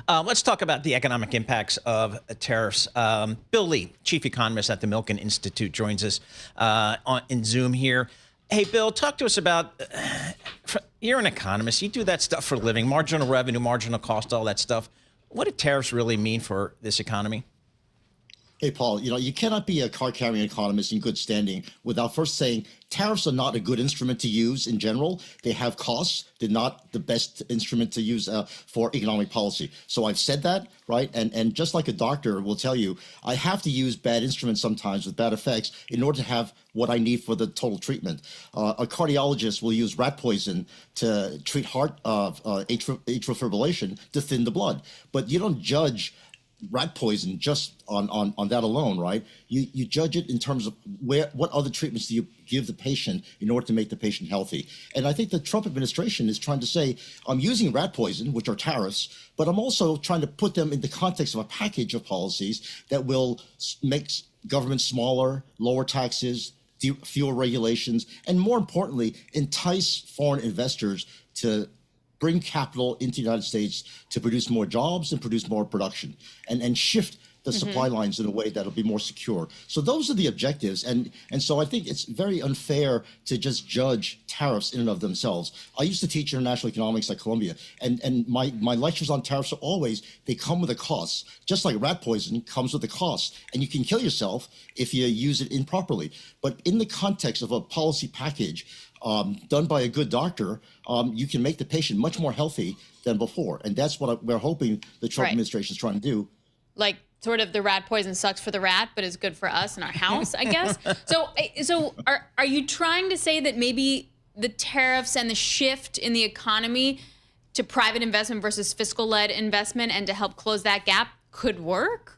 Let's talk about the economic impacts of tariffs. Bill Lee, chief economist at the Milken Institute, joins us in Zoom here. Hey, Bill, talk to us about, you're an economist. You do that stuff for a living, marginal revenue, marginal cost, all that stuff. What do tariffs really mean for this economy? Hey, Paul, you cannot be a card-carrying economist in good standing without first saying tariffs are not a good instrument to use in general. They have costs. They're not the best instrument to use for economic policy. So I've said that, right? And just like a doctor will tell you, I have to use bad instruments sometimes with bad effects in order to have what I need for the total treatment. A cardiologist will use rat poison to treat heart atrial fibrillation to thin the blood. But you don't judge rat poison just on that alone, right? You judge it in terms of what other treatments do you give the patient in order to make the patient healthy. And I think the Trump administration is trying to say, I'm using rat poison, which are tariffs, but I'm also trying to put them in the context of a package of policies that will make government smaller, lower taxes, fewer regulations, and more importantly, entice foreign investors to bring capital into the United States to produce more jobs and produce more production and shift the supply lines in a way that'll be more secure. So those are the objectives. And so I think it's very unfair to just judge tariffs in and of themselves. I used to teach international economics at Columbia, and my lectures on tariffs are always, they come with a cost. Just like rat poison comes with a cost, and you can kill yourself if you use it improperly. But in the context of a policy package, done by a good doctor, you can make the patient much more healthy than before. And that's what we're hoping the Trump administration is trying to do. Like sort of the rat poison sucks for the rat, but is good for us in our house, I guess. So are you trying to say that maybe the tariffs and the shift in the economy to private investment versus fiscal-led investment and to help close that gap could work?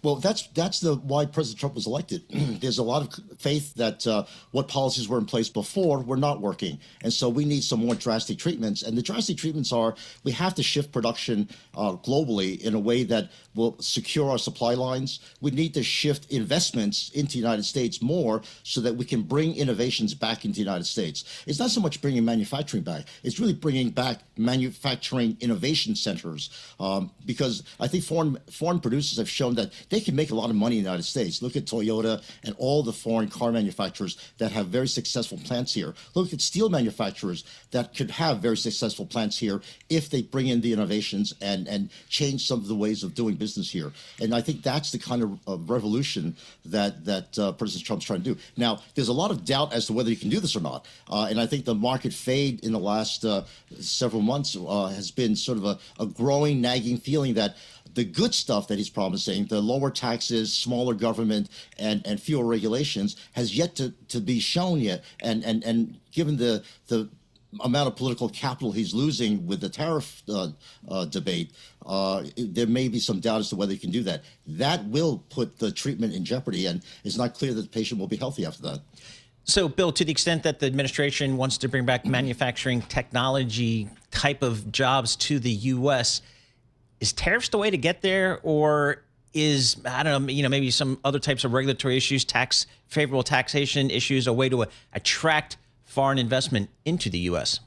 Well, that's why President Trump was elected. There's a lot of faith that what policies were in place before were not working. And so we need some more drastic treatments. And the drastic treatments are, we have to shift production globally in a way that will secure our supply lines. We need to shift investments into the United States more so that we can bring innovations back into the United States. It's not so much bringing manufacturing back. It's really bringing back manufacturing innovation centers, because I think foreign producers have shown that they can make a lot of money in the United States. Look at Toyota and all the foreign car manufacturers that have very successful plants here. Look at steel manufacturers that could have very successful plants here if they bring in the innovations and change some of the ways of doing business here. And I think that's the kind of revolution that President Trump's trying to do. Now, there's a lot of doubt as to whether he can do this or not. And I think the market fade in the last several months has been sort of a growing, nagging feeling that the good stuff that he's promising, the lower taxes, smaller government, and fewer regulations, has yet to be shown yet. And given the amount of political capital he's losing with the tariff debate, there may be some doubt as to whether he can do that. That will put the treatment in jeopardy, and it's not clear that the patient will be healthy after that. So, Bill, to the extent that the administration wants to bring back manufacturing technology type of jobs to the U.S., is tariffs the way to get there, or is, I don't know, maybe some other types of regulatory issues, favorable taxation issues, a way to attract foreign investment into the U.S.?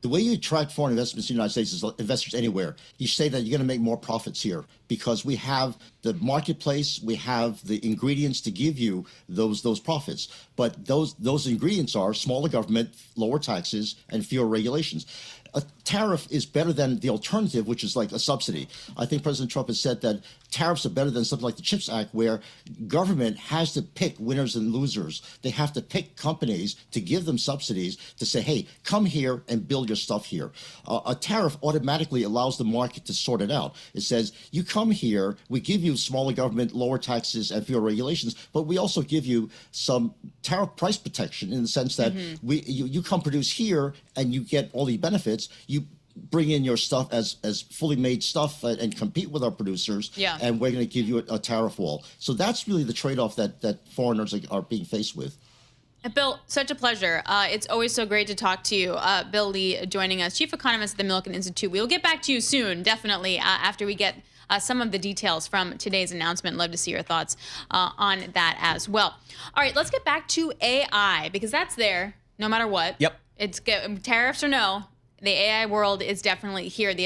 The way you attract foreign investments in the United States is investors anywhere. You say that you're going to make more profits here because we have the marketplace, we have the ingredients to give you those profits. But those ingredients are smaller government, lower taxes, and fewer regulations. A tariff is better than the alternative, which is like a subsidy. I think President Trump has said that tariffs are better than something like the CHIPS Act, where government has to pick winners and losers. They have to pick companies to give them subsidies to say, hey, come here and build your stuff here. A tariff automatically allows the market to sort it out. It says, you come here, we give you smaller government, lower taxes, and fewer regulations, but we also give you some tariff price protection in the sense that you come produce here and you get all the benefits. You bring in your stuff as fully made stuff and compete with our producers, and we're going to give you a tariff wall. So that's really the trade-off that foreigners are being faced with. Bill, such a pleasure. It's always so great to talk to you. Bill Lee joining us, chief economist at the Milken Institute. We'll get back to you soon, definitely, after we get some of the details from today's announcement. Love to see your thoughts on that as well. All right, let's get back to AI, because that's there no matter what. Yep. It's tariffs or no, the AI world is definitely here. The